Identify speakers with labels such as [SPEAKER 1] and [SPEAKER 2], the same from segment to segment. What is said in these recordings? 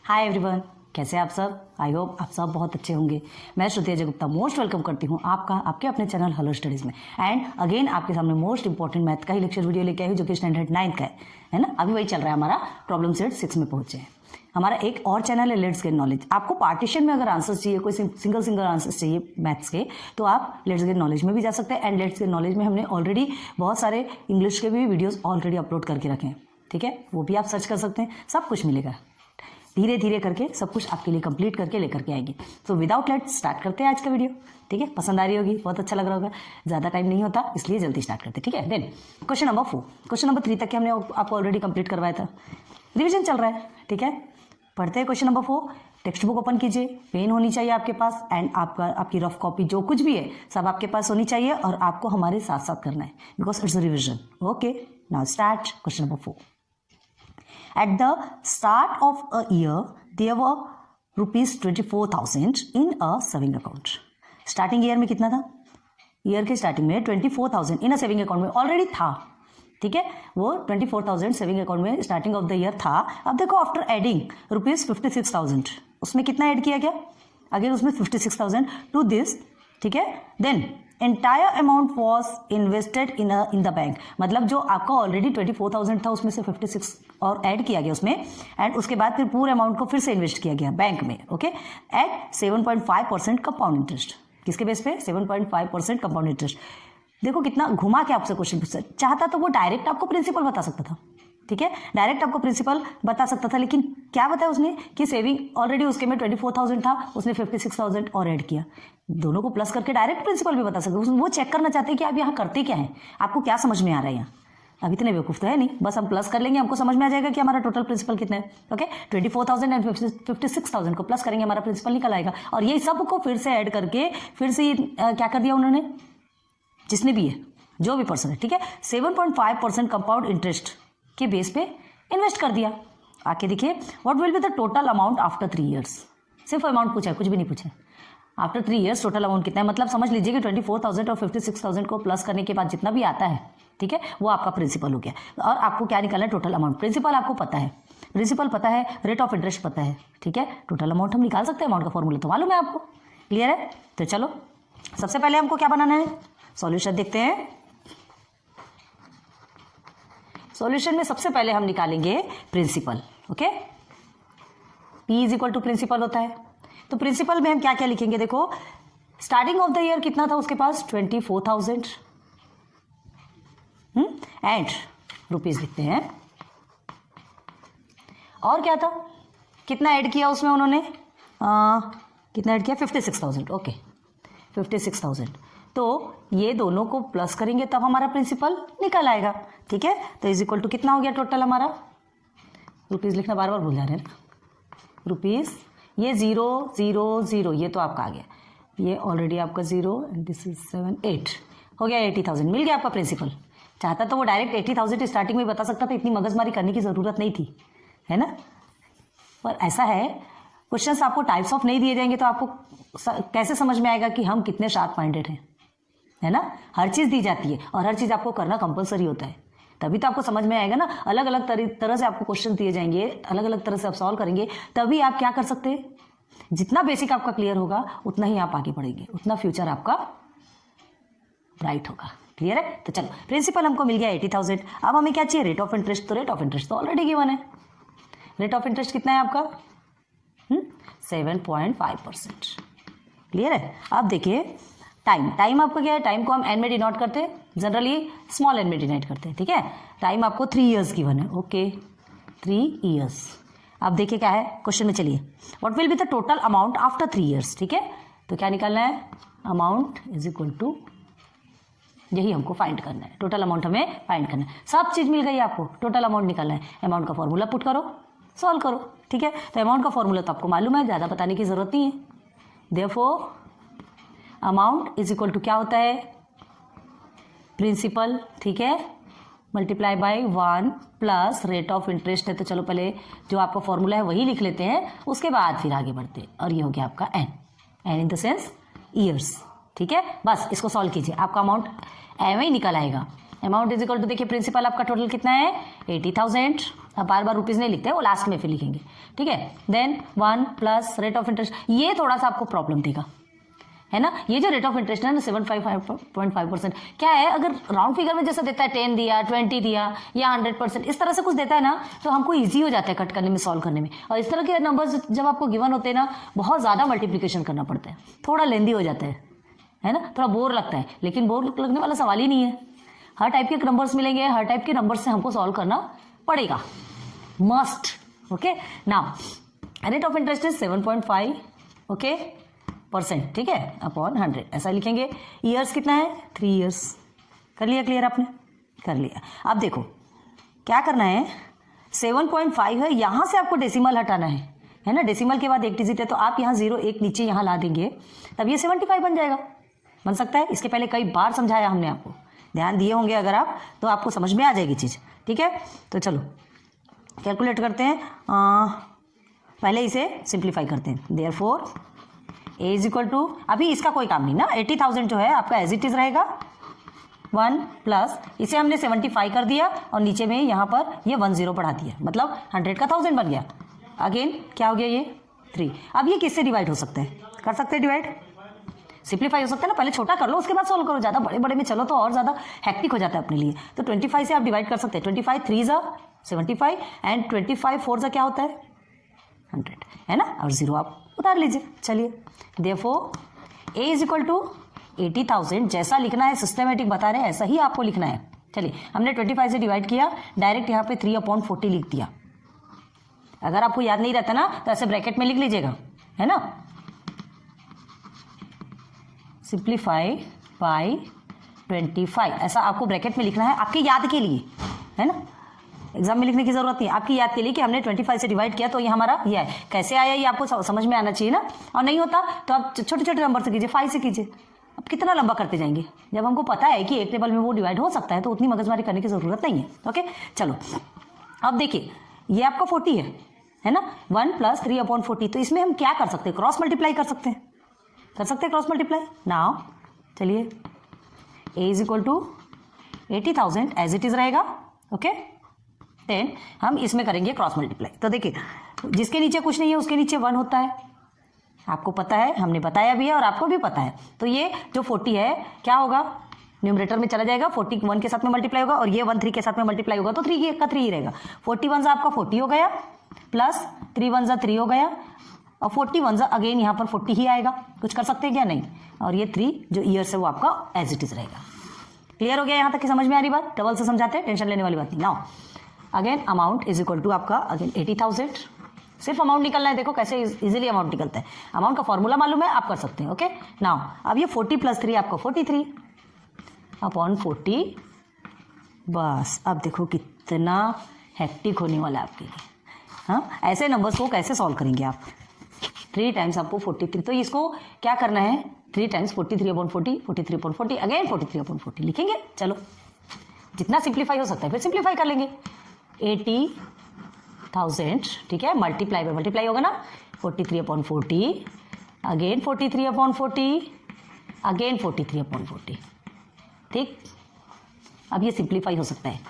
[SPEAKER 1] Hi everyone, कैसे आप सब? आई होप आप सब बहुत अच्छे होंगे। मैं श्रुति अजय गुप्ता मोस्ट वेलकम करती हूँ आपके अपने चैनल हेलो स्टडीज में। एंड अगेन आपके सामने मोस्ट इंपॉर्टेंट मैथ का ही लेक्चर वीडियो लेके आई हूँ, जो कि स्टैंडर्ड 9 का है ना। अभी वही चल रहा है, हमारा प्रॉब्लम सेट 6 में पहुंचे हैं। हमारा एक और चैनल है लेट्स गेट नॉलेज। आपको पार्टीशन में अगर आंसर चाहिए, कोई सिंगल आंसर चाहिए मैथ्स के, तो आप लेट्स गेट नॉलेज में भी जा सकते हैं। एंड लेट्स गेट नॉलेज में हमने ऑलरेडी बहुत सारे इंग्लिश के भी वीडियोस ऑलरेडी अपलोड करके रखे हैं, ठीक है। वो भी आप सर्च कर सकते हैं, सब कुछ मिलेगा। धीरे धीरे करके सब कुछ आपके लिए कंप्लीट करके लेकर के आएंगे। तो विदाउट लेट स्टार्ट करते हैं आज का वीडियो, ठीक है। पसंद आ रही होगी, बहुत अच्छा लग रहा होगा। ज़्यादा टाइम नहीं होता, इसलिए जल्दी स्टार्ट करते हैं, ठीक है। Then question number 4, question number 3 तक के हमने आपको ऑलरेडी कंप्लीट करवाया था। रिविजन चल रहा है, ठीक है। पढ़ते हैं question number 4। Text book open कीजिए, पेन होनी चाहिए आपके पास, एंड आपकी रफ कॉपी जो कुछ भी है सब आपके पास होनी चाहिए, और आपको हमारे साथ साथ करना है, because it's a revision. Okay, now start question number 4। At the start of a year, there were rupees 24,000 in a saving account. Starting year में कितना था? ईयर के स्टार्टिंग में 24,000 इन अ सेविंग अकाउंट में ऑलरेडी था, ठीक है। वो 24,000 सेविंग अकाउंट में स्टार्टिंग ऑफ द ईयर था। अब देखो आफ्टर एडिंग रुपीज 56,000, उसमें कितना ऐड किया गया? अगेन उसमें 56,000 टू दिस, ठीक है। Then entire amount was invested in the bank, मतलब जो आपका ऑलरेडी 24,000 था उसमें से 56 और ऐड किया गया उसमें, एंड उसके बाद फिर पूरे अमाउंट को फिर से इन्वेस्ट किया गया बैंक में, ओके, एट 7.5% कंपाउंड इंटरेस्ट। किसके बेस पे? 7.5% कंपाउंड इंटरेस्ट। देखो कितना घुमा के आपसे क्वेश्चन पूछा। चाहता तो वो डायरेक्ट आपको प्रिंसिपल बता सकता था, ठीक है, डायरेक्ट आपको प्रिंसिपल बता सकता था, लेकिन क्या बताया उसने कि सेविंग ऑलरेडी उसके में 24,000 था, उसने 56,000 और ऐड किया। दोनों को प्लस करके डायरेक्ट प्रिंसिपल भी बता सकते। वो चेक करना चाहते हैं कि आप यहाँ करते क्या है, आपको क्या समझ में आ रहा है यहाँ। अब इतने बेवकूफ तो है नहीं, बस हम प्लस कर लेंगे, हमको समझ में आ जाएगा कि हमारा टोटल प्रिंसिपल कितना है। ओके, 24,000 एंड 56,000 को प्लस करेंगे, हमारा प्रिंसिपल निकल आएगा। और ये सब को फिर से ऐड करके फिर से क्या कर दिया उन्होंने, जिसने भी है, जो भी पर्सन है, ठीक है, 7.5% कंपाउंड इंटरेस्ट के बेस पे इन्वेस्ट कर दिया। आके देखिए, what will be the total amount after 3 years. सिर्फ अमाउंट पूछा है, कुछ भी नहीं पूछा। आफ्टर 3 ईयर्स टोटल अमाउंट कितना है, मतलब समझ लीजिए कि 24,000 और 56,000 को प्लस करने के बाद जितना भी आता है, ठीक है, वो आपका प्रिंसिपल हो गया। और आपको क्या निकालना है? Total amount. प्रिंसिपल आपको पता है, प्रिंसिपल पता है, रेट ऑफ इंटरेस्ट पता है, ठीक है, टोटल अमाउंट हम निकाल सकते हैं। अमाउंट का फॉर्मूला तो मालूम है आपको, क्लियर है। तो चलो सबसे पहले हमको क्या बनाना है, सॉल्यूशन देखते हैं। सॉल्यूशन में सबसे पहले हम निकालेंगे principal, okay. P is equal to principal होता है, तो प्रिंसिपल में हम क्या क्या लिखेंगे? देखो स्टार्टिंग ऑफ द ईयर कितना था उसके पास? 24,000 एंड रुपीज लिखते हैं। और क्या था, कितना ऐड किया उसमें उन्होंने? कितना ऐड किया? 56,000, ओके, 56,000। तो ये दोनों को प्लस करेंगे तब हमारा प्रिंसिपल निकल आएगा, ठीक है। तो इज इक्वल टू कितना हो गया टोटल हमारा? रुपीज लिखना बार बार भूल जा रहे हैं ना, रुपीज, ये 0 0 0, ये तो आपका आ गया, ये ऑलरेडी आपका 0 एंड दिस इज 7 8 हो गया। 80,000 मिल गया आपका प्रिंसिपल। चाहता तो वो डायरेक्ट 80,000 स्टार्टिंग में बता सकता था, इतनी मगजमारी करने की जरूरत नहीं थी, है ना। पर ऐसा है, क्वेश्चंस आपको टाइप्स ऑफ नहीं दिए जाएंगे तो आपको कैसे समझ में आएगा कि हम कितने शार्प माइंडेड हैं, है ना। हर चीज दी जाती है और हर चीज आपको करना कंपलसरी होता है, तभी तो आपको समझ में आएगा ना। अलग अलग तरह से आपको क्वेश्चन दिए जाएंगे, अलग अलग तरह से आप सॉल्व करेंगे, तभी आप क्या कर सकते हैं। जितना बेसिक आपका क्लियर होगा उतना ही आप आगे बढ़ेंगे, उतना फ्यूचर आपका ब्राइट होगा, क्लियर है। तो चलो प्रिंसिपल हमको मिल गया 80,000। अब हमें क्या चाहिए? Rate of interest. तो रेट ऑफ इंटरेस्ट तो ऑलरेडी गिवन है। रेट ऑफ इंटरेस्ट कितना है आपका? 7.5%, क्लियर है। अब देखिए टाइम आपका क्या है? टाइम को हम एन में डिनोट करते हैं, जनरली स्मॉल एन में डिनोट करते हैं, ठीक है। टाइम आपको 3 ईयर्स गिवन है, ओके, 3 ईयर्स। अब देखिए क्या है क्वेश्चन में, चलिए, what will be the total amount after 3 years, ठीक है। तो क्या निकालना है? अमाउंट इज इक्वल टू, यही हमको फाइंड करना है, टोटल अमाउंट हमें फाइंड करना है। सब चीज मिल गई आपको, टोटल अमाउंट निकालना है। अमाउंट का फॉर्मूला पुट करो, सॉल्व करो, ठीक है। तो अमाउंट का फॉर्मूला तो आपको मालूम है, ज़्यादा बताने की जरूरत नहीं है। Therefore amount is equal to क्या होता है? प्रिंसिपल, ठीक है, multiply by 1 plus rate of interest है। तो चलो पहले जो आपका फॉर्मूला है वही लिख लेते हैं, उसके बाद फिर आगे बढ़ते हैं। और ये हो गया आपका n in the sense years, ठीक है। बस इसको सॉल्व कीजिए, आपका अमाउंट एम ही निकल आएगा। अमाउंट इज इक्वल टू, देखिए प्रिंसिपल आपका टोटल कितना है? 80,000 अब बार बार रुपीज नहीं लिखते हैं, वो लास्ट में फिर लिखेंगे, ठीक है। Then 1 plus rate of interest, ये थोड़ा सा आपको प्रॉब्लम देगा, है ना। ये जो रेट ऑफ इंटरेस्ट है ना 7.5%, क्या है, अगर राउंड फिगर में जैसा देता है 10 दिया, 20 दिया या 100%, इस तरह से कुछ देता है ना, तो हमको इजी हो जाता है कट करने में, सॉल्व करने में। और इस तरह के नंबर्स जब आपको गिवन होते हैं ना, बहुत ज़्यादा मल्टीप्लिकेशन करना पड़ता है, थोड़ा लेंदी हो जाता है ना, थोड़ा बोर लगता है। लेकिन बोर लगने वाला सवाल ही नहीं है, हर टाइप के नंबर्स मिलेंगे, हर टाइप के नंबर्स से हमको सॉल्व करना पड़ेगा, must. Okay, now rate of interest is 7.5 okay %, ठीक है, अपॉन 100, ऐसा लिखेंगे। ईयर्स कितना है, 3 ईयर्स। कर लिया क्लियर आपने, कर लिया। अब देखो क्या करना है, 7.5 है, यहां से आपको डेसिमल हटाना है ना, डेसिमल के बाद एक डिजिट है, तो आप यहाँ 0 एक नीचे यहाँ ला देंगे, तब ये 75 बन जाएगा, बन सकता है। इसके पहले कई बार समझाया हमने आपको, ध्यान दिए होंगे अगर आप, तो आपको समझ में आ जाएगी चीज़, ठीक है। तो चलो कैलकुलेट करते हैं, पहले इसे सिंप्लीफाई करते हैं। Therefore A is equal to, अभी इसका कोई काम नहीं ना, 80,000 जो है आपका एज इट इज रहेगा, 1 प्लस इसे हमने 75 कर दिया और नीचे में यहाँ पर ये 10 बढ़ा दिया, मतलब 100 का 1000 बन गया। अगेन क्या हो गया, ये 3। अब ये किससे डिवाइड हो सकता है, कर सकते हैं डिवाइड, सिंप्लीफाई हो सकता है ना, पहले छोटा कर लो उसके बाद सॉल्व करो, ज़्यादा बड़े बड़े में चलो तो और ज़्यादा हैक्टिक हो जाता है अपने लिए। तो 25 से आप डिवाइड कर सकते हैं, 25 3 ज़ा 75 एंड 25 4 ज़ा क्या होता है 100, है ना, और 0 आप उतार लीजिए। चलिए, therefore A is equal to 80,000, जैसा लिखना है सिस्टमेटिक बता रहे हैं ऐसा ही आपको लिखना है। चलिए, हमने 25 से डिवाइड किया, डायरेक्ट यहाँ पे 3/40 लिख दिया। अगर आपको याद नहीं रहता ना तो ऐसे ब्रैकेट में लिख लीजिएगा, है ना, सिंप्लीफाई बाय 25, ऐसा आपको ब्रैकेट में लिखना है आपकी याद के लिए, है ना, एग्जाम में लिखने की जरूरत नहीं, आपकी याद के लिए कि हमने 25 से डिवाइड किया तो ये हमारा ये है। कैसे आया ये आपको समझ में आना चाहिए ना, और नहीं होता तो आप छोटे छोटे नंबर से कीजिए, 5 से कीजिए। अब कितना लंबा करते जाएंगे, जब हमको पता है कि एक टेबल में वो डिवाइड हो सकता है तो उतनी मगजमारी करने की जरूरत नहीं है। ओके, चलो अब देखिए, ये आपका 40 है ना, 1 प्लस 3/40, तो इसमें हम क्या कर सकते हैं, क्रॉस मल्टीप्लाई कर सकते हैं, क्रॉस मल्टीप्लाई। नाउ चलिए, A is equal to 80,000 as it is रहेगा, ओके। देन हम इसमें करेंगे क्रॉस मल्टीप्लाई। तो देखिए, जिसके नीचे कुछ नहीं है उसके नीचे 1 होता है, आपको पता है, हमने बताया भी है और आपको भी पता है। तो ये जो 40 है क्या होगा, न्यूमरेटर में चला जाएगा, 40 1 के साथ में मल्टीप्लाई होगा और ये 1 3 के साथ में मल्टीप्लाई होगा, तो 3 का 3 ही रहेगा। 41 आपका 40 हो गया, प्लस 3 1 3 हो गया, और 41 अगेन यहाँ पर 40 ही आएगा, कुछ कर सकते हैं क्या, नहीं। और ये 3 जो ईयर्स है वो आपका एज इट इज रहेगा। क्लियर हो गया यहाँ तक की, समझ में आ रही बात, डबल से समझाते हैं, टेंशन लेने वाली बात नहीं। Now again amount is equal to आपका अगेन 80,000, सिर्फ अमाउंट निकलना है, देखो कैसे इजीली अमाउंट निकलता है, अमाउंट का फॉर्मूला मालूम है, आप कर सकते हैं। ओके, नाउ अब ये 40 प्लस 3 आपका 43 अपॉन 40, बस अब देखो कितना हेक्टिक होने वाला है आपके लिए। हाँ, ऐसे नंबर्स को कैसे सॉल्व करेंगे आप, 3 टाइम्स आपको 43, तो इसको क्या करना है, 3 टाइम्स 43/40, 43/40 अगेन 43/40 लिखेंगे। चलो, जितना सिंप्लीफाई हो सकता है फिर सिंप्लीफाई कर लेंगे। 80,000, ठीक है, मल्टीप्लाई बाय मल्टीप्लाई होगा ना, 43/40 अगेन 43/40 अगेन 43/40, ठीक। अब ये सिंप्लीफाई हो सकता है,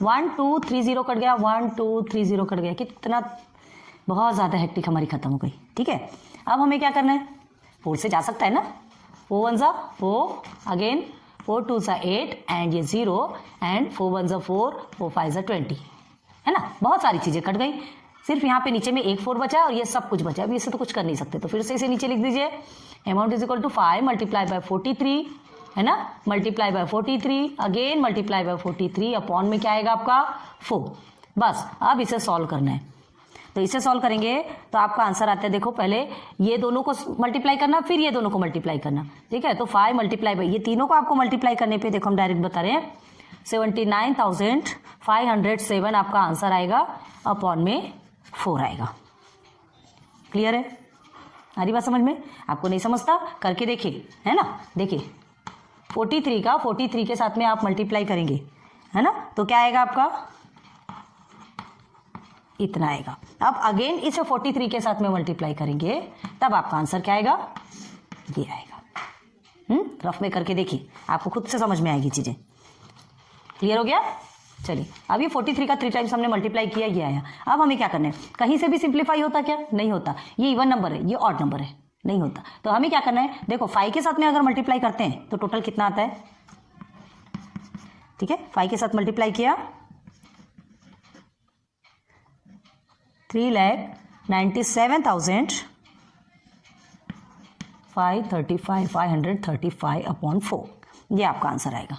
[SPEAKER 1] 1 2 3 0 कट गया, 1 2 3 0 कट गया, कितना बहुत ज़्यादा हेक्टिक हमारी खत्म हो गई, ठीक है। अब हमें क्या करना है, 4 से जा सकता है ना, 4 1 4 अगेन 4 2 8 एंड ये 0 एंड 4 1 4 4 5 20, है ना, बहुत सारी चीज़ें कट गई, सिर्फ यहाँ पे नीचे में एक 4 बचा है और ये सब कुछ बचा है। अभी इससे तो कुछ कर नहीं सकते, तो फिर से इसे नीचे लिख दीजिए, amount is equal to 5 multiply by 43, है ना, multiply by 43 again multiply by 43 upon में क्या आएगा आपका 4। बस अब इसे सॉल्व करना है, तो इसे सॉल्व करेंगे तो आपका आंसर आता है, देखो पहले ये दोनों को मल्टीप्लाई करना, फिर ये दोनों को मल्टीप्लाई करना, ठीक है। तो 5 मल्टीप्लाई बाय, ये तीनों को आपको मल्टीप्लाई करने पे देखो हम डायरेक्ट बता रहे हैं 79,507 आपका आंसर आएगा, अपॉन में 4 आएगा। क्लियर है, आ रही बात समझ में, आपको नहीं समझता करके देखिए, है ना, देखिए 43 का 43 के साथ में आप मल्टीप्लाई करेंगे, है ना, तो क्या आएगा आपका, इतना आएगा। अब अगेन इसे 43 के साथ में मल्टीप्लाई करेंगे, तब आपका आंसर क्या आएगा, ये आएगा। रफ में करके देखिए, आपको खुद से समझ में आएगी चीजें। क्लियर हो गया, चलिए अब ये 43 का 3 टाइम्स हमने मल्टीप्लाई किया, ये आया। अब हमें क्या करना है, कहीं से भी सिंप्लीफाई होता क्या, नहीं होता। ये इवन नंबर है, ये ऑड नंबर है, नहीं होता। तो हमें क्या करना है, देखो 5 के साथ में अगर मल्टीप्लाई करते हैं तो टोटल कितना आता है, ठीक है। 5 के साथ मल्टीप्लाई किया 3,97,535 ये आपका आंसर आएगा।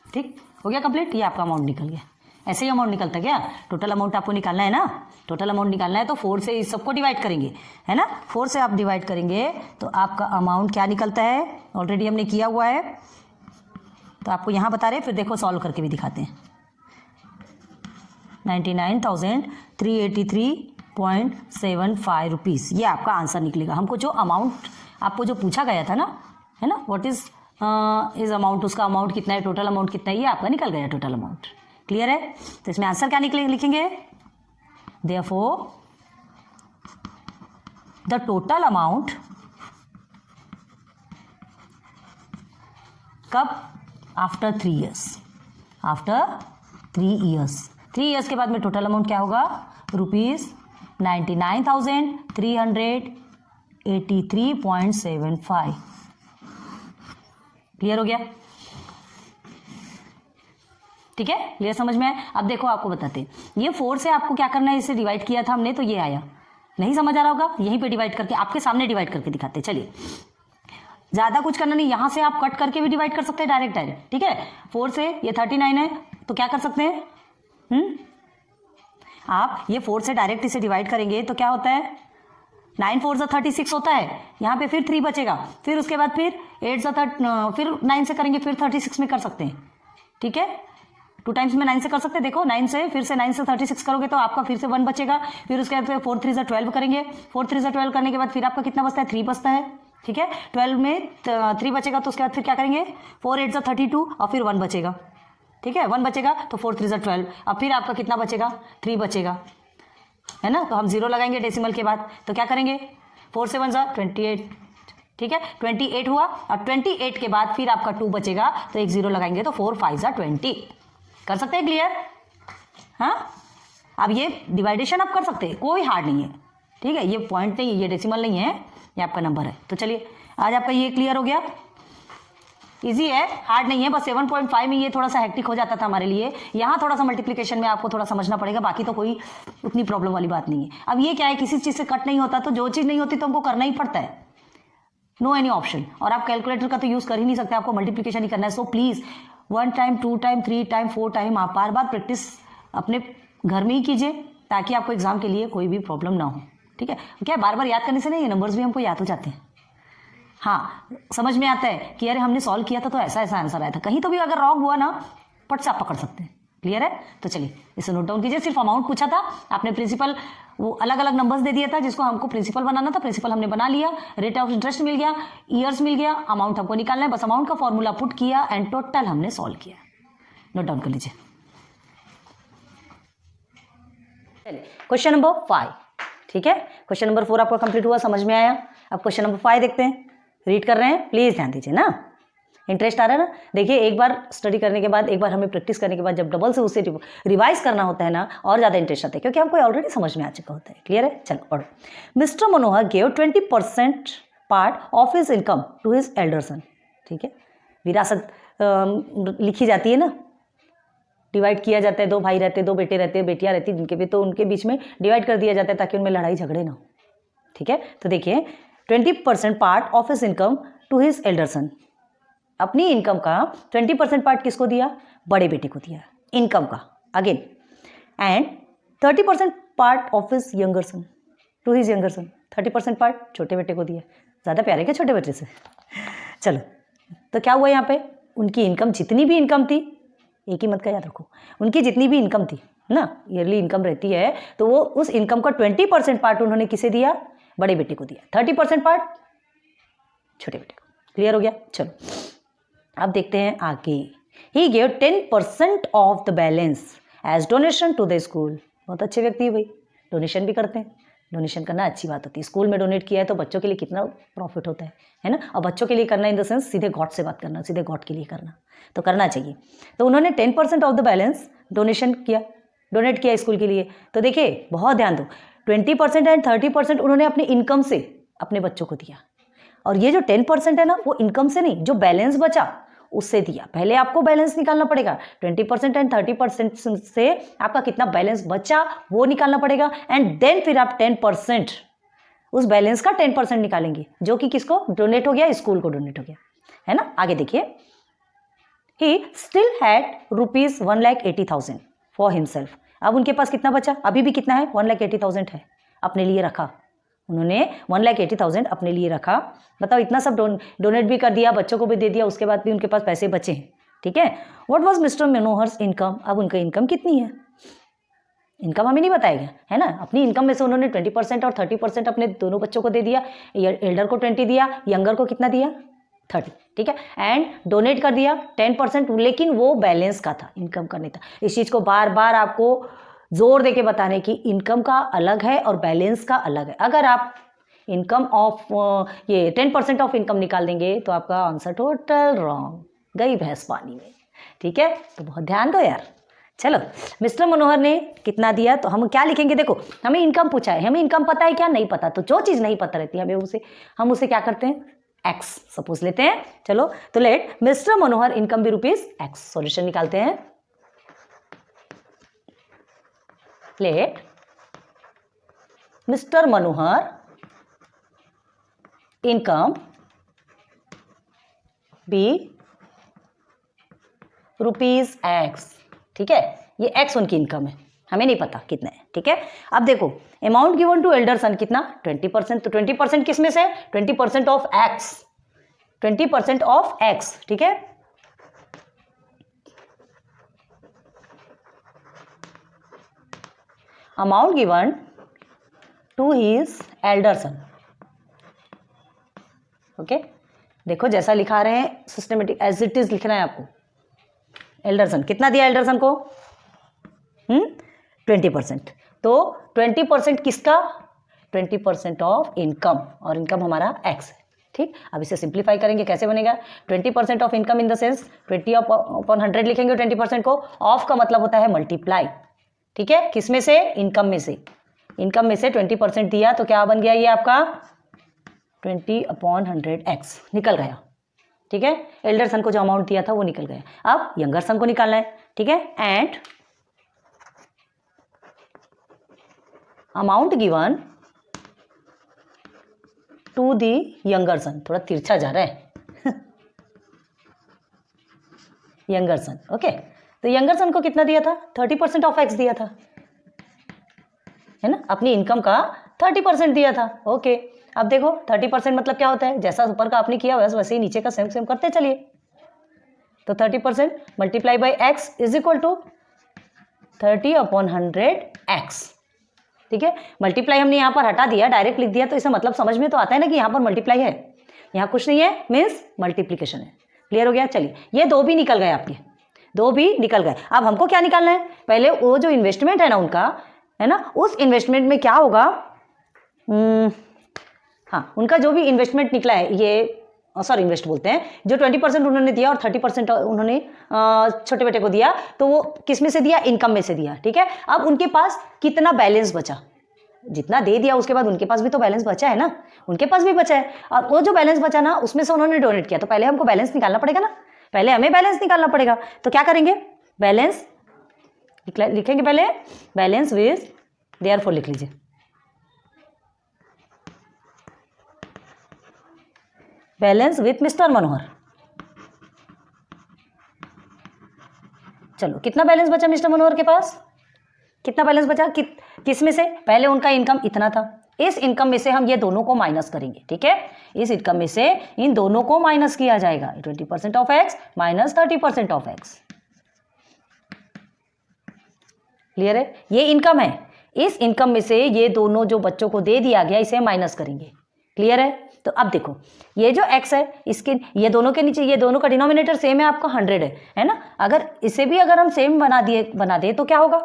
[SPEAKER 1] ठीक हो गया कंप्लीट, ये आपका अमाउंट निकल गया। ऐसे ही अमाउंट निकलता क्या, टोटल अमाउंट आपको निकालना है ना, टोटल अमाउंट निकालना है तो 4 से इस सबको डिवाइड करेंगे, है ना। 4 से आप डिवाइड करेंगे तो आपका अमाउंट क्या निकलता है, ऑलरेडी हमने किया हुआ है तो आपको यहाँ बता रहे हैं, फिर देखो सॉल्व करके भी दिखाते हैं। 99,383.75 रुपीज़, ये आपका आंसर निकलेगा। हमको जो अमाउंट आपको जो पूछा गया था ना, है ना, व्हाट इज अमाउंट, उसका अमाउंट कितना है, टोटल अमाउंट कितना है, ये आपका निकल गया टोटल अमाउंट। क्लियर है। तो इसमें आंसर क्या लिखेंगे, देयरफॉर द टोटल अमाउंट कब, after 3 years, after 3 years. 3 years के बाद में टोटल अमाउंट क्या होगा, ₹99,383.75। क्लियर हो गया, ठीक है, क्लियर समझ में आया। अब देखो आपको बताते हैं, ये 4 से आपको क्या करना है, इसे डिवाइड किया था हमने तो ये आया, नहीं समझ आ रहा होगा, यहीं पे डिवाइड करके आपके सामने डिवाइड करके दिखाते हैं। चलिए ज़्यादा कुछ करना नहीं, यहाँ से आप कट करके भी डिवाइड कर सकते हैं डायरेक्ट, ठीक है। 4 से ये 39 है तो क्या कर सकते हैं, आप ये 4 से डायरेक्ट इसे डिवाइड करेंगे तो क्या होता है, 9 4 ज़ा 36 होता है, यहाँ पे फिर 3 बचेगा, फिर उसके बाद फिर 8 ज़ा फिर 9 से करेंगे, फिर 36 में कर सकते हैं, ठीक है। 2 टाइम्स में 9 से कर सकते हैं, देखो 9 से फिर से 9 से 36 करोगे तो आपका फिर से 1 बचेगा, फिर उसके बाद 4 3 ज़ा 12 करेंगे, 4 3 ज़ा 12 करने के बाद फिर आपका कितना बचता है, 3 बचता है, ठीक है। 12 में 3 बचेगा तो उसके बाद फिर क्या करेंगे, 4 8 ज़ा 32 और फिर 1 बचेगा, ठीक है, 1 बचेगा तो 4 3 ज़ा 12, अब फिर आपका कितना बचेगा, 3 बचेगा, है ना। तो हम 0 लगाएंगे डेसिमल के बाद, तो क्या करेंगे, 4 से 1 ज़ा 28, ठीक है, 28 हुआ। अब 28 के बाद फिर आपका 2 बचेगा तो एक 0 लगाएंगे तो 4 5 ज़ा 20। कर सकते हैं, क्लियर। हाँ, अब ये डिवाइडेशन आप कर सकते हैं, कोई हार्ड नहीं है, ठीक है, ये पॉइंट नहीं है, ये डेसिमल नहीं है, ये आपका नंबर है। तो चलिए आज आपका ये क्लियर हो गया, इजी है, हार्ड नहीं है। बस 7.5 में ये थोड़ा सा हेक्टिक हो जाता था हमारे लिए, यहाँ थोड़ा सा मल्टीप्लिकेशन में आपको थोड़ा समझना पड़ेगा, बाकी तो कोई उतनी प्रॉब्लम वाली बात नहीं है। अब ये क्या है, किसी चीज़ से कट नहीं होता तो जो चीज़ नहीं होती तो हमको करना ही पड़ता है, नो एनी ऑप्शन। और आप कैलकुलेटर का तो यूज़ कर ही नहीं सकते, आपको मल्टीप्लिकेशन ही करना है। So please 1 time 2 time 3 time 4 time आप बार बार प्रैक्टिस अपने घर में ही कीजिए, ताकि आपको एग्जाम के लिए कोई भी प्रॉब्लम ना हो, ठीक है। क्या बार बार याद करने से नहीं, ये नंबर्स भी हमको याद हो जाते हैं। हाँ, समझ में आता है कि अरे हमने सॉल्व किया था तो ऐसा ऐसा आंसर आया था, कहीं तो भी अगर रॉन्ग हुआ ना पट से आप पकड़ सकते हैं। क्लियर है। तो चलिए इसे नोट डाउन कीजिए। सिर्फ अमाउंट पूछा था, आपने प्रिंसिपल वो अलग अलग नंबर्स दे दिया था जिसको हमको प्रिंसिपल बनाना था, प्रिंसिपल हमने बना लिया, रेट ऑफ इंटरेस्ट मिल गया, ईयर्स मिल गया, अमाउंट हमको निकालना है, बस अमाउंट का फॉर्मूला पुट किया एंड टोटल हमने सॉल्व किया। नोट डाउन कर लीजिए। चलिए क्वेश्चन नंबर 5, ठीक है। क्वेश्चन नंबर 4 आपका कंप्लीट हुआ, समझ में आया। अब क्वेश्चन नंबर 5 देखते हैं, रीड कर रहे हैं, प्लीज ध्यान दीजिए ना, इंटरेस्ट आ रहा है ना। देखिए एक बार स्टडी करने के बाद, एक बार हमें प्रैक्टिस करने के बाद जब डबल से उसे रिवाइज करना होता है ना, और ज़्यादा इंटरेस्ट आता है, क्योंकि हमको ऑलरेडी समझ में आ चुका होता है। क्लियर है। चलो पढ़ो। Mister Manohar gave 20% part of his income to his elder son, ठीक है। विरासत लिखी जाती है ना, डिवाइड किया जाता है, 2 भाई रहते, 2 बेटे रहते, बेटियां रहती जिनके भी, तो उनके बीच में डिवाइड कर दिया जाता है ताकि उनमें लड़ाई झगड़े ना हो, ठीक है। तो देखिए 20% part of his income to his elder son, अपनी इनकम का 20% पार्ट किसको दिया, बड़े बेटे को दिया इनकम का, again. And 30% part of his younger son to his younger son, 30% part छोटे बेटे को दिया। ज़्यादा प्यारे क्या छोटे बेटे से। चलो तो क्या हुआ यहाँ पे, उनकी इनकम जितनी भी इनकम थी, एक ही मत का याद रखो, उनकी जितनी भी इनकम थी ना, ईयरली इनकम रहती है, तो वो उस इनकम का 20% पार्ट उन्होंने किसे दिया, बड़े बेटे को दिया, 30% पार्ट छोटे बेटे को। क्लियर हो गया। चलो अब देखते हैं आगे। He gave 10% of the balance as donation to the school. बहुत अच्छे व्यक्ति है भाई, डोनेशन भी करते हैं, डोनेशन करना अच्छी बात होती है। स्कूल में डोनेट किया है तो बच्चों के लिए कितना प्रॉफिट होता है ना। और बच्चों के लिए करना इन द सेंस सीधे गॉड से बात करना, सीधे गॉड के लिए करना, तो करना चाहिए। तो उन्होंने 10% ऑफ द बैलेंस डोनेशन किया, डोनेट किया स्कूल के लिए। तो देखिए बहुत ध्यान दो, 20% एंड 30% उन्होंने अपने इनकम से अपने बच्चों को दिया। और ये जो 10% है ना, वो इनकम से नहीं, जो बैलेंस बचा उससे दिया। पहले आपको बैलेंस निकालना पड़ेगा, 20% एंड 30% से आपका कितना बैलेंस बचा वो निकालना पड़ेगा, एंड देन फिर आप 10% उस बैलेंस का 10% निकालेंगे, जो कि किसको डोनेट हो गया, स्कूल को डोनेट हो गया, है ना। आगे देखिए, he still had rupees 1,80,000 for himself. अब उनके पास कितना बचा, अभी भी कितना है, 1,80,000 है, अपने लिए रखा उन्होंने, 1,80,000 अपने लिए रखा। बताओ, इतना सब डोनेट भी कर दिया, बच्चों को भी दे दिया, उसके बाद भी उनके पास पैसे बचे हैं, ठीक है। व्हाट वाज मिस्टर मनोहर्स इनकम, अब उनका इनकम कितनी है, इनकम हमें नहीं बताएगा, है ना। अपनी इनकम में से उन्होंने 20% और 30% अपने दोनों बच्चों को दे दिया, एल्डर को 20 दिया, यंगर को कितना दिया, 30, ठीक है। एंड डोनेट कर दिया 10%, लेकिन वो बैलेंस का था, इनकम का नहीं था। इस चीज़ को बार बार आपको जोर देके बताने की, इनकम का अलग है और बैलेंस का अलग है। अगर आप इनकम ऑफ ये 10% ऑफ इनकम निकाल देंगे तो आपका आंसर टोटल रॉन्ग, गई भैंस पानी में, ठीक है। तो बहुत ध्यान दो यार। चलो, मिस्टर मनोहर ने कितना दिया, तो हम क्या लिखेंगे, देखो हमें इनकम पूछा है, हमें इनकम पता है क्या, नहीं पता। तो जो चीज़ नहीं पता रहती है हम उसे क्या करते हैं, एक्स सपोज लेते हैं। चलो, तो लेट मिस्टर मनोहर इनकम भी रुपीज एक्स, सॉल्यूशन निकालते हैं। लेट मिस्टर मनोहर इनकम बी रुपीज एक्स, ठीक है। ये एक्स उनकी इनकम है, हमें नहीं पता कितना है, ठीक है। अब देखो, amount given to elder son कितना, 20%। तो 20% किस में से, 20% ऑफ एक्स, 20% ऑफ एक्स, ठीक है। Amount given to his elder son, okay. देखो जैसा लिखा रहे हैं सिस्टमेटिक एज इट इज लिखना है आपको। एल्डर सन कितना दिया, एल्डर सन को 20%। तो 20% किसका, 20% ऑफ इनकम, और इनकम हमारा एक्स है, ठीक। अब इसे सिंप्लीफाई करेंगे, कैसे बनेगा, 20% of income in the sense 20 upon 100 लिखेंगे 20% को। ऑफ का मतलब होता है मल्टीप्लाई, ठीक है। किस में से, इनकम में से। इनकम में से 20% दिया तो क्या बन गया, ये आपका 20 अपॉन 100 एक्स निकल गया, ठीक है। एल्डर सन को जो अमाउंट दिया था वो निकल गया। अब यंगर सन को निकालना है, ठीक है। And amount given to the younger son, थोड़ा तिरछा जा रहा है यंगर सन, ओके। तो यंगर सन को कितना दिया था, 30% ऑफ एक्स दिया था, है ना। अपनी इनकम का 30% दिया था, ओके। अब देखो 30% मतलब क्या होता है, जैसा ऊपर का आपने किया वैसे ही नीचे का सेम सेम करते चलिए। तो 30% multiply by x is equal to 30 upon 100 x, ठीक है। मल्टीप्लाई हमने यहाँ पर हटा दिया, डायरेक्ट लिख दिया, तो इसका मतलब समझ में तो आता है ना कि यहाँ पर मल्टीप्लाई है, यहाँ कुछ नहीं है, मीन्स मल्टीप्लीकेशन है। क्लियर हो गया। चलिए, ये दो भी निकल गए आपके, दो भी निकल गए। अब हमको क्या निकालना है, पहले वो जो इन्वेस्टमेंट है ना उनका, है ना, उस इन्वेस्टमेंट में क्या होगा, हाँ, उनका जो भी इन्वेस्टमेंट निकला है, ये सॉरी इन्वेस्ट बोलते हैं, जो 20% उन्होंने दिया और 30% उन्होंने छोटे बेटे को दिया, तो वो किस में से दिया, इनकम में से दिया, ठीक है। अब उनके पास कितना बैलेंस बचा, जितना दे दिया उसके बाद उनके पास भी तो बैलेंस बचा है ना, उनके पास भी बचा है। और वो जो बैलेंस बचा ना, उसमें से उन्होंने डोनेट किया, तो पहले हमको बैलेंस निकालना पड़ेगा ना, पहले हमें बैलेंस निकालना पड़ेगा। तो क्या करेंगे, बैलेंस लिखेंगे, पहले बैलेंस विथ देयरफॉर लिख लीजिए, बैलेंस विथ मिस्टर मनोहर। चलो, कितना बैलेंस बचा मिस्टर मनोहर के पास, कितना बैलेंस बचा, किस में से, पहले उनका इनकम इतना था, इस इनकम में से हम ये दोनों को माइनस करेंगे, ठीक है। इस इनकम में से इन दोनों को माइनस किया जाएगा, 20% of x minus 30% of x. Clear है, ये इनकम है, इस इनकम में से ये दोनों जो बच्चों को दे दिया गया इसे माइनस करेंगे। क्लियर है। तो अब देखो, ये जो x है, इसके ये दोनों के नीचे, ये दोनों का डिनोमिनेटर सेम है, आपका 100 है ना। अगर इसे भी अगर हम सेम बना दे तो क्या होगा,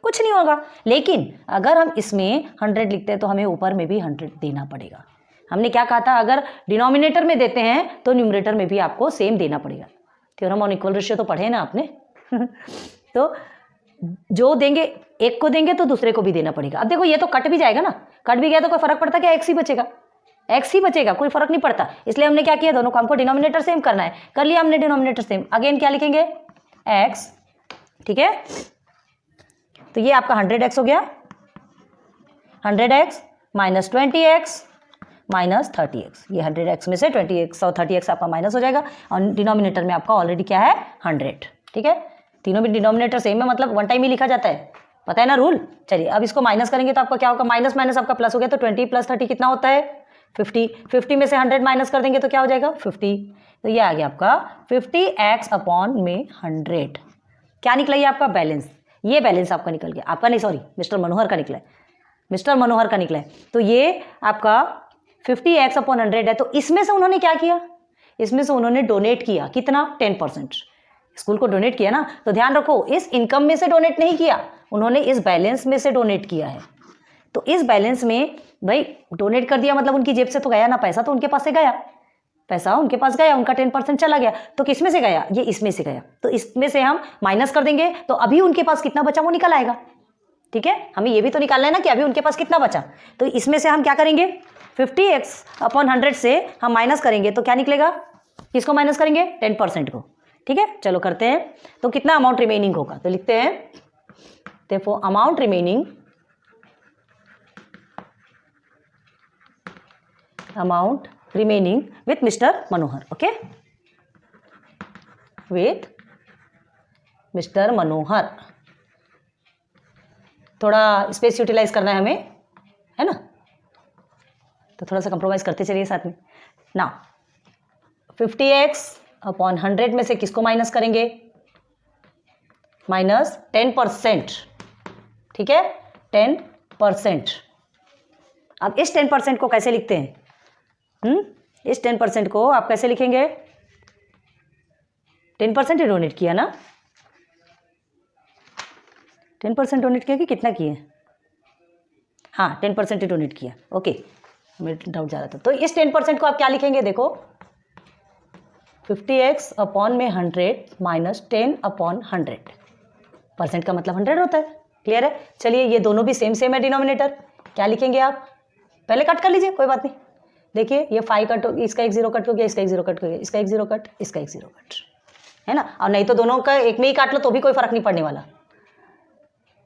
[SPEAKER 1] कुछ नहीं होगा। लेकिन अगर हम इसमें 100 लिखते हैं तो हमें ऊपर में भी 100 देना पड़ेगा। हमने क्या कहा था, अगर डिनोमिनेटर में देते हैं तो न्यूमरेटर में भी आपको सेम देना पड़ेगा। थ्योरम ऑन इक्वल रेशियो तो पढ़े ना आपने तो जो देंगे, एक को देंगे तो दूसरे को भी देना पड़ेगा। अब देखो ये तो कट भी जाएगा ना, कट भी गया तो कोई फर्क पड़ता क्या, एक्स ही बचेगा, एक्स ही बचेगा, कोई फर्क नहीं पड़ता। इसलिए हमने क्या किया, दोनों को हमको डिनोमिनेटर सेम करना है, कर लिया हमने डिनोमिनेटर सेम। अगेन क्या लिखेंगे, एक्स, ठीक है। तो ये आपका 100x हो गया, 100x minus 20x minus 30x। ये 100x में से 20x और 30x आपका माइनस हो जाएगा और डिनोमिनेटर में आपका ऑलरेडी क्या है 100, ठीक है। तीनों भी डिनोमिनेटर सेम है, मतलब वन टाइम ही लिखा जाता है, पता है ना रूल। चलिए अब इसको माइनस करेंगे तो आपका क्या होगा, माइनस माइनस आपका प्लस हो गया, तो 20 प्लस 30 कितना होता है 50। 50 में से 100 माइनस कर देंगे तो क्या हो जाएगा 50। तो ये आ गया आपका 50x अपॉन में 100। क्या निकला ये आपका बैलेंस, ये बैलेंस आपका निकल गया, आपका नहीं सॉरी मिस्टर मनोहर का निकला है, मिस्टर मनोहर का निकला है। तो ये आपका 50x अपॉन 100 है। तो इसमें से उन्होंने क्या किया, इसमें से उन्होंने डोनेट किया कितना 10%, स्कूल को डोनेट किया ना। तो ध्यान रखो इस इनकम में से डोनेट नहीं किया, उन्होंने इस बैलेंस में से डोनेट किया है। तो इस बैलेंस में भाई डोनेट कर दिया मतलब उनकी जेब से तो गया ना, पैसा तो उनके पास से गया, पैसा उनके पास गया, उनका 10% चला गया। तो किसमें से गया, ये इसमें से गया। तो इसमें से हम माइनस कर देंगे तो अभी उनके पास कितना बचा वो निकल आएगा, ठीक है। हमें ये भी तो निकालना है ना कि अभी उनके पास कितना बचा। तो इसमें से हम क्या करेंगे 50x अपॉन 100 से हम माइनस करेंगे तो क्या निकलेगा, किसको माइनस करेंगे 10% को, ठीक है। चलो करते हैं, तो कितना अमाउंट रिमेनिंग होगा, तो लिखते हैं therefore amount remaining, amount remaining with mister Manohar, okay, with mister Manohar. थोड़ा स्पेस यूटिलाइज करना है हमें, है ना, तो थोड़ा सा कंप्रोमाइज करते चलिए साथ में ना। 50x अपॉन 100 में से किसको माइनस करेंगे, माइनस 10%, ठीक है 10%। अब इस 10% को कैसे लिखते हैं, इस 10% को आप कैसे लिखेंगे, 10% ही डोनेट किया ना, 10% डोनेट किया कि कितना किए, हाँ 10% ही डोनेट किया, ओके हमें डाउट जा रहा था। तो इस 10% को आप क्या लिखेंगे, देखो 50x अपॉन में 100 माइनस 10 अपॉन 100, परसेंट का मतलब 100 होता है, क्लियर है। चलिए ये दोनों भी सेम सेम है डिनोमिनेटर, क्या लिखेंगे आप, पहले कट कर लीजिए कोई बात नहीं। देखिए ये 5 कट हो, इसका एक 0 कट हो गया, इसका एक 0 कट हो गया, इसका एक 0 कट, इसका एक 0 कट, है ना। और नहीं तो दोनों का एक में ही काट लो तो भी कोई फर्क नहीं पड़ने वाला।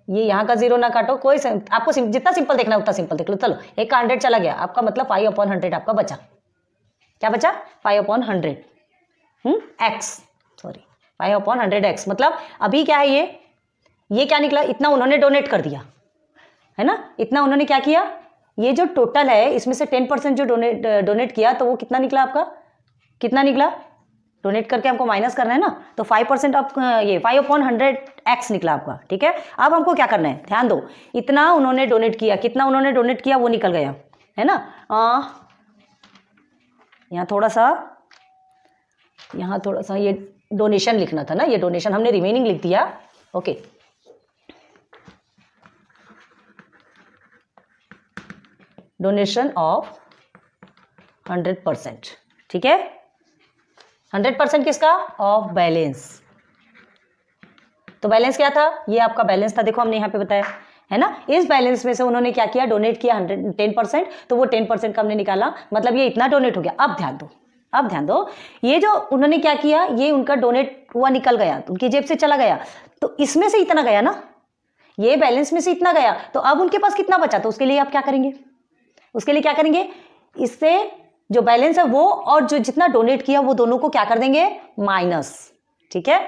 [SPEAKER 1] ये यहाँ का 0 ना काटो, कोई आपको जितना सिंपल देखना है उतना सिंपल देख लो। चलो एक का 100 चला गया, आपका मतलब 5 अपॉन 100 आपका बचा, क्या बचा 5 upon 100 x, sorry 5 upon 100x। मतलब अभी क्या है ये क्या निकला, इतना उन्होंने डोनेट कर दिया, है ना, इतना उन्होंने क्या किया। ये जो टोटल है इसमें से 10% जो डोनेट किया तो वो कितना निकला आपका, कितना निकला, डोनेट करके हमको माइनस करना है ना, तो 5% अब ये 5 अपॉन 100x निकला आपका, ठीक है। अब हमको क्या करना है, ध्यान दो, इतना उन्होंने डोनेट किया, कितना उन्होंने डोनेट किया वो निकल गया, है ना। यहाँ थोड़ा सा ये डोनेशन लिखना था ना, ये डोनेशन हमने रिमेनिंग लिख दिया, ओके। डोनेशन ऑफ 100%, ठीक है, 100% किसका, ऑफ बैलेंस। तो बैलेंस क्या था, ये आपका बैलेंस था, देखो हमने यहाँ पे बताया है ना। इस बैलेंस में से उन्होंने क्या किया, डोनेट किया 10%, तो वो 10% का हमने निकाला, मतलब ये इतना डोनेट हो गया। अब ध्यान दो, ये जो उन्होंने क्या किया, ये उनका डोनेट हुआ निकल गया, उनकी जेब से चला गया, तो इसमें से इतना गया ना, ये बैलेंस में से इतना गया, तो अब उनके पास कितना बचा, तो उसके लिए आप क्या करेंगे, उसके लिए क्या करेंगे, इससे जो बैलेंस है वो और जो जितना डोनेट किया वो दोनों को क्या कर देंगे, माइनस, ठीक है।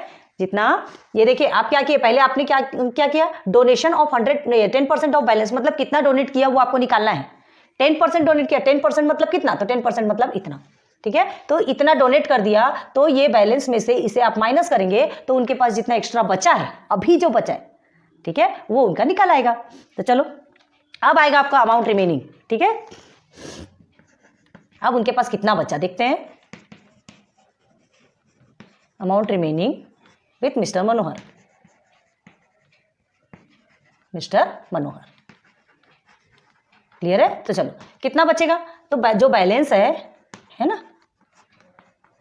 [SPEAKER 1] जितना ये देखिए आप क्या किए, पहले आपने क्या किया, डोनेशन ऑफ 10% ऑफ बैलेंस, मतलब कितना डोनेट किया वो आपको निकालना है। 10% डोनेट किया, 10% मतलब कितना, तो 10% मतलब इतना, ठीक है। तो इतना डोनेट कर दिया, तो ये बैलेंस में से इसे आप माइनस करेंगे तो उनके पास जितना एक्स्ट्रा बचा है, अभी जो बचा है, ठीक है, वो उनका निकल आएगा। तो चलो अब आएगा आपका अमाउंट रिमेनिंग, ठीक है। अब उनके पास कितना बचा देखते हैं, amount remaining with mister Manohar. Mister Manohar. Clear है? तो चलो कितना बचेगा, तो जो बैलेंस है ना,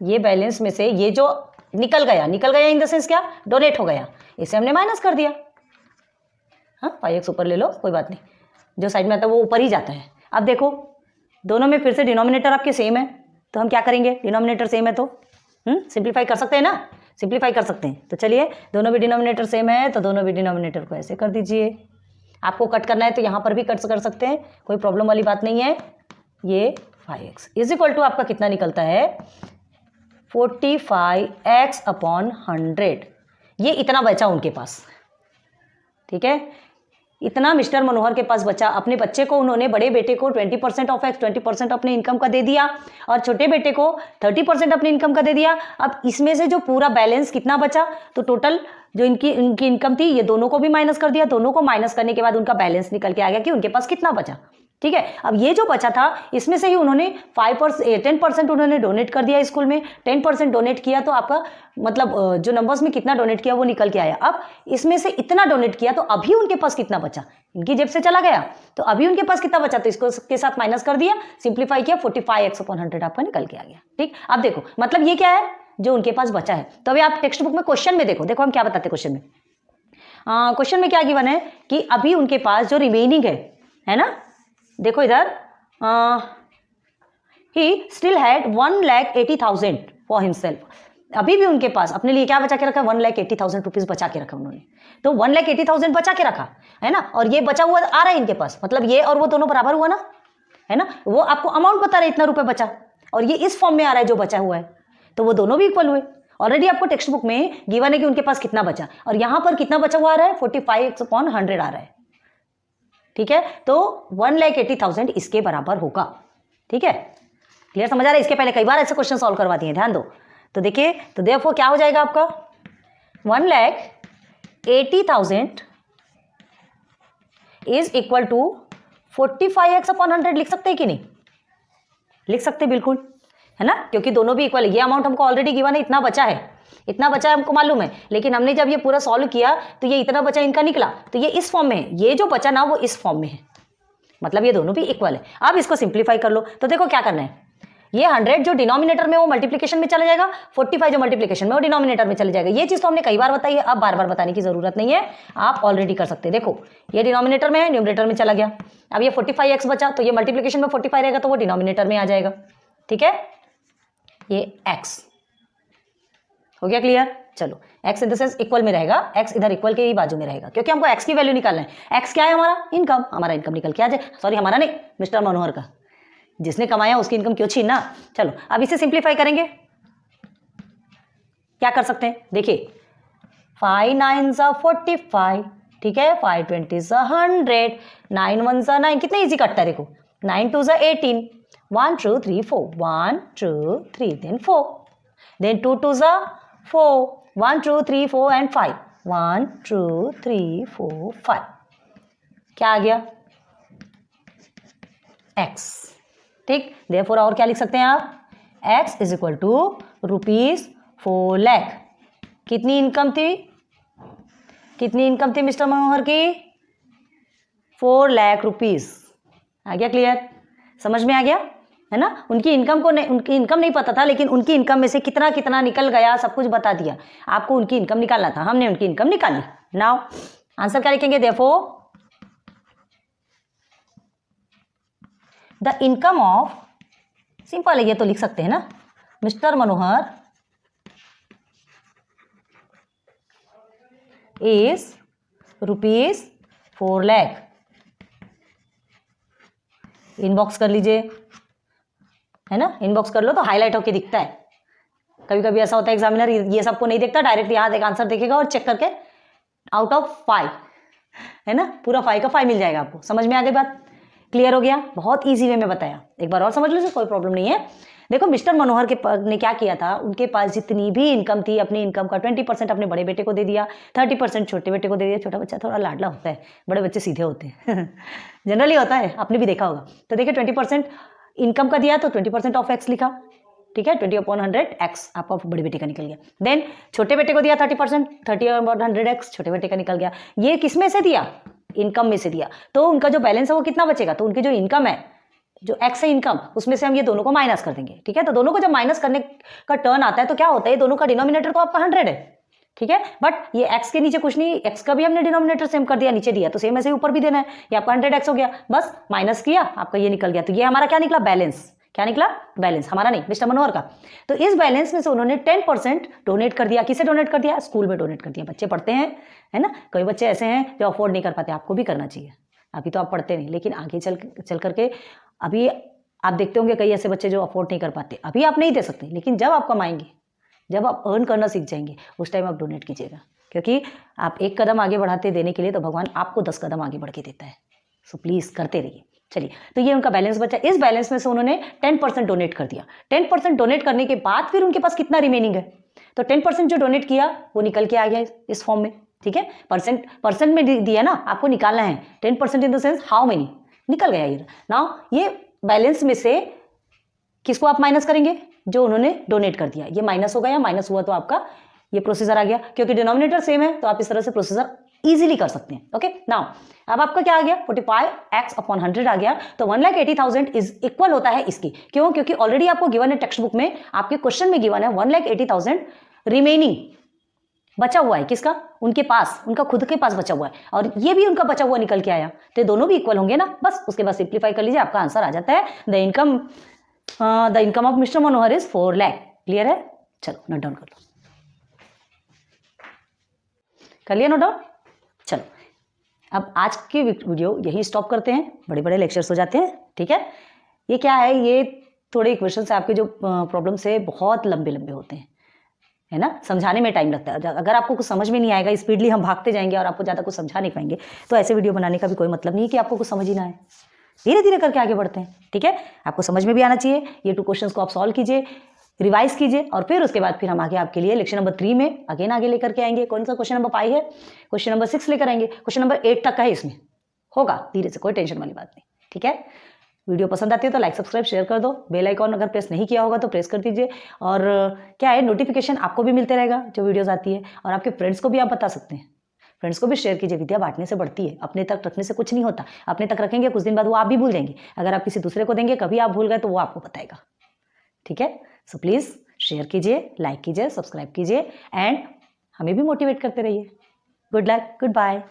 [SPEAKER 1] ये बैलेंस में से ये जो निकल गया इन द सेंस क्या, डोनेट हो गया, इसे हमने माइनस कर दिया। हाँ 5x ऊपर ले लो, कोई बात नहीं, जो साइड में आता है वो ऊपर ही जाता है। अब देखो दोनों में फिर से डिनोमिनेटर आपके सेम है, तो हम क्या करेंगे, डिनोमिनेटर सेम है तो सिंप्लीफाई कर सकते हैं ना, सिंप्लीफाई कर सकते हैं। तो चलिए दोनों भी डिनोमिनेटर सेम है तो दोनों भी डिनोमिनेटर को ऐसे कर दीजिए। आपको कट करना है तो यहाँ पर भी कट कर सकते हैं, कोई प्रॉब्लम वाली बात नहीं है। ये 5x इज इक्वल टू आपका कितना निकलता है, 45x अपॉन 100। ये इतना बचा उनके पास, ठीक है, इतना मिस्टर मनोहर के पास बचा। अपने बच्चे को उन्होंने, बड़े बेटे को 20% ऑफ एक्स 20% अपने इनकम का दे दिया और छोटे बेटे को 30% अपने इनकम का दे दिया। अब इसमें से जो पूरा बैलेंस कितना बचा, तो टोटल जो इनकी इनकम थी ये दोनों को भी माइनस कर दिया, दोनों को माइनस करने के बाद उनका बैलेंस निकल के आ गया कि उनके पास कितना बचा। ठीक है, अब ये जो बचा था इसमें से ही उन्होंने 10% उन्होंने डोनेट कर दिया स्कूल में, 10% डोनेट किया तो आपका मतलब जो नंबर्स में कितना डोनेट किया वो निकल के आया। अब इसमें से इतना डोनेट किया तो अभी उनके पास कितना बचा, इनकी जेब से चला गया तो अभी उनके पास कितना बचा, तो इसको के साथ माइनस कर दिया, सिंप्लीफाई किया, 45x अपॉन 100 आपका निकल के आ गया। ठीक, अब देखो मतलब ये क्या है, जो उनके पास बचा है। तो अभी आप टेक्स्ट बुक में क्वेश्चन में देखो हम क्या बताते हैं क्वेश्चन में। क्वेश्चन में क्या गिवन है कि अभी उनके पास जो रिमेनिंग है ना, देखो इधर he still had 1,80,000 for himself. अभी भी उनके पास अपने लिए क्या बचा के रखा, 1,80,000 रुपीज बचा के रखा उन्होंने। तो 1,80,000 बचा के रखा है ना, और ये बचा हुआ आ रहा है इनके पास, मतलब ये और वो दोनों बराबर हुआ ना, है ना, वो आपको अमाउंट बता रहे इतना रुपए बचा, और ये इस फॉर्म में आ रहा है जो बचा हुआ है, तो वो दोनों भी इक्वल हुए। ऑलरेडी आपको टेक्स्ट बुक में गिवन है कि उनके पास कितना बचा, और यहां पर कितना बचा हुआ आ रहा है, 45x अपॉन 100 आ रहा है। ठीक है, तो 1,80,000 इसके बराबर होगा। ठीक है, क्लियर समझ आ रहा है? इसके पहले कई बार ऐसे क्वेश्चन सॉल्व करवा दिए, ध्यान दो। तो देखिए, तो देयरफॉर क्या हो जाएगा आपका, 1,80,000 is equal to 45x upon 100। लिख सकते हैं कि नहीं, लिख सकते बिल्कुल, है ना, क्योंकि दोनों भी इक्वल है। ये अमाउंट हमको ऑलरेडी गिवन है, इतना बचा है, इतना बचा है हमको मालूम है, लेकिन हमने जब ये पूरा सॉल्व किया तो ये इतना बचा इनका निकला, तो ये इस फॉर्म में है, ये जो बचा ना वो इस फॉर्म में है, मतलब ये दोनों भी इक्वल है। अब इसको सिंप्लीफाई कर लो, तो देखो क्या करना है, ये 100 जो डिनोमिनेटर में वो मल्टीप्लिकेशन में चला जाएगा, 45 जो मल्टीप्लिकेशन में वो डिनोमिनेटर में चले जाएगा। ये चीज तो हमने कई बार बताई है, अब बार बार बताने की जरूरत नहीं है, आप ऑलरेडी कर सकते हैं। देखो ये डिनोमिनेटर में है, न्यूमरेटर में चला गया, अब ये 45x बचा, तो ये मल्टीप्लिकेशन में 45 रहेगा तो वो डिनोमिनेटर में आ जाएगा। ठीक है, ये x हो गया क्लियर। चलो x in the sense equal में रहेगा, x इधर इक्वल के ही बाजू में रहेगा, क्योंकि हमको x की वैल्यू निकालना है। x क्या है हमारा, इनकम, हमारा इनकम निकल के आ जाए, सॉरी हमारा नहीं, मिस्टर मनोहर का, जिसने कमाया उसकी इनकम क्यों छीनना। चलो अब इसे सिंप्लीफाई करेंगे, क्या कर सकते हैं, देखिए 5 9 45, ठीक है, 5 20 100, 9 1 9, कितने इजी कटता है देखो, 9 2 18, 1 2 3 4, 1 2 3 then 4, then 2 2 4, 1 2 3 4 and 5, 1 2 3 4 5, क्या आ गया, x। ठीक, therefore और क्या लिख सकते हैं आप, x is equal to ₹4 lakh. कितनी इनकम थी, कितनी इनकम थी मिस्टर मनोहर की, 4 लाख रुपीज। आ गया क्लियर, समझ में आ गया है ना। उनकी इनकम को नहीं, उनकी इनकम नहीं पता था, लेकिन उनकी इनकम में से कितना कितना निकल गया सब कुछ बता दिया। आपको उनकी इनकम निकालना था, हमने उनकी इनकम निकाली। नाउ आंसर क्या लिखेंगे, therefore the income of, simple है ये तो लिख सकते हैं ना, mister Manohar is ₹4 lakh. Inbox कर लीजिए, है ना, इनबॉक्स कर लो तो हाईलाइट होके दिखता है। कभी कभी ऐसा होता है एग्जामिनर ये सबको नहीं देखता, डायरेक्ट यहाँ देख आंसर देखेगा और चेक करके आउट ऑफ 5, है ना, पूरा 5 का 5 मिल जाएगा आपको। समझ में आ गई बात, क्लियर हो गया, बहुत इजी वे में बताया, एक बार और समझ लीजिए, कोई प्रॉब्लम नहीं है। देखो मिस्टर मनोहर के ने क्या किया था, उनके पास जितनी भी इनकम थी, अपनी इनकम का 20% अपने बड़े बेटे को दे दिया, 30% छोटे बेटे को दे दिया। छोटा बच्चा थोड़ा लाडला होता है, बड़े बच्चे सीधे होते हैं जनरली होता है, आपने भी देखा होगा। तो देखिए 20% इनकम का दिया तो 20% ऑफ एक्स लिखा, ठीक है, 20/100 एक्स आपका बड़े बेटे का निकल गया। देन छोटे बेटे को दिया 30%, 30/100 एक्स छोटे बेटे का निकल गया। ये किस में से दिया, इनकम में से दिया, तो उनका जो बैलेंस है वो कितना बचेगा, तो उनकी जो इनकम है, जो एक्स है इनकम, उसमें से हम ये दोनों को माइनस कर देंगे। ठीक है, तो दोनों को जब माइनस करने का टर्न आता है तो क्या होता है, ये दोनों का डिनोमिनेटर तो आपका 100 है। ठीक है, बट ये x के नीचे कुछ नहीं, x का भी हमने डिनोमिनेटर सेम कर दिया, नीचे दिया तो सेम ऐसे ऊपर भी देना है। ये आपका 100x हो गया, बस माइनस किया, आपका ये निकल गया। तो ये हमारा क्या निकला, बैलेंस। क्या निकला, बैलेंस, हमारा नहीं, मिस्टर मनोहर का। तो इस बैलेंस में से उन्होंने 10% डोनेट कर दिया। किसे डोनेट कर दिया, स्कूल में डोनेट कर दिया। बच्चे पढ़ते हैं, है ना, कई बच्चे ऐसे हैं जो अफोर्ड नहीं कर पाते, आपको भी करना चाहिए। अभी तो आप पढ़ते नहीं, लेकिन आगे चल करके अभी आप देखते होंगे कई ऐसे बच्चे जो अफोर्ड नहीं कर पाते। अभी आप नहीं दे सकते, लेकिन जब आप कमाएंगे, जब आप अर्न करना सीख जाएंगे, उस टाइम आप डोनेट कीजिएगा, क्योंकि आप एक कदम आगे बढ़ाते देने के लिए तो भगवान आपको 10 कदम आगे बढ़ के देता है। सो प्लीज़ करते रहिए। चलिए, तो ये उनका बैलेंस बचा। इस बैलेंस में से उन्होंने 10% डोनेट कर दिया। 10% डोनेट करने के बाद फिर उनके पास कितना रिमेनिंग है, तो 10% जो डोनेट किया वो निकल के आ गया इस फॉर्म में। ठीक है, परसेंट में दिया ना, आपको निकालना है 10% इन द सेंस हाउ मेनी, निकल गया ये। नाउ ये बैलेंस में से किसको आप माइनस करेंगे, जो उन्होंने डोनेट कर दिया। ये माइनस हो गया, माइनस हुआ तो आपका ये प्रोसीजर आ गया, क्योंकि डिनोमिनेटर सेम है तो आप इस तरह से प्रोसीजर इजीली कर सकते हैं। ओके, नाउ अब आपका क्या आ गया, 45x/100 आ गया। तो 1,80,000 इज इक्वल होता है इसकी। क्यों, क्योंकि ऑलरेडी आपको गिवन है, टेक्स्ट बुक में आपके क्वेश्चन में गिवन है 1,80,000 रिमेनिंग बचा हुआ है। किसका, उनके पास, उनका खुद के पास बचा हुआ है, और ये भी उनका बचा हुआ निकल के आया, तो दोनों भी इक्वल होंगे ना। बस उसके बाद सिंप्लीफाई कर लीजिए, आपका आंसर आ जाता है। The income of mister Manohar is 4 lakh. Clear है, चलो नोट डाउन कर लो, कर लिया नोट डाउन। चलो, अब आज की वीडियो यही स्टॉप करते हैं, बड़े बड़े लेक्चर्स हो जाते हैं। ठीक है, ये क्या है, ये थोड़े क्वेश्चन से आपके जो प्रॉब्लम्स है बहुत लंबे लंबे होते हैं, है ना, समझाने में टाइम लगता है। अगर आपको कुछ समझ में नहीं आएगा, स्पीडली हम भागते जाएंगे और आपको ज़्यादा कुछ समझा नहीं पाएंगे, तो ऐसे वीडियो बनाने का भी कोई मतलब नहीं है कि आपको कुछ समझ ही ना आए। धीरे धीरे करके आगे बढ़ते हैं। ठीक है, आपको समझ में भी आना चाहिए। ये 2 क्वेश्चंस को आप सॉल्व कीजिए, रिवाइज कीजिए, और फिर उसके बाद फिर हम आगे आपके लिए लेक्चर नंबर 3 में अगेन आगे लेकर के आएंगे। कौन सा क्वेश्चन नंबर 5 है, क्वेश्चन नंबर 6 लेकर आएंगे। क्वेश्चन नंबर 8 तक का है, इसमें होगा धीरे से, कोई टेंशन वाली बात नहीं। ठीक है, वीडियो पसंद आती है तो लाइक सब्सक्राइब शेयर कर दो। बेल आइकॉन अगर प्रेस नहीं किया होगा तो प्रेस कर दीजिए, और क्या है, नोटिफिकेशन आपको भी मिलते रहेगा जो वीडियोस आती है, और आपके फ्रेंड्स को भी आप बता सकते हैं। फ्रेंड्स को भी शेयर कीजिए, विद्या बांटने से बढ़ती है, अपने तक रखने से कुछ नहीं होता। अपने तक रखेंगे, कुछ दिन बाद वो आप भी भूल जाएंगे। अगर आप किसी दूसरे को देंगे, कभी आप भूल गए तो वो आपको बताएगा। ठीक है, सो प्लीज़ शेयर कीजिए, लाइक कीजिए, सब्सक्राइब कीजिए, एंड हमें भी मोटिवेट करते रहिए। Good luck, good bye.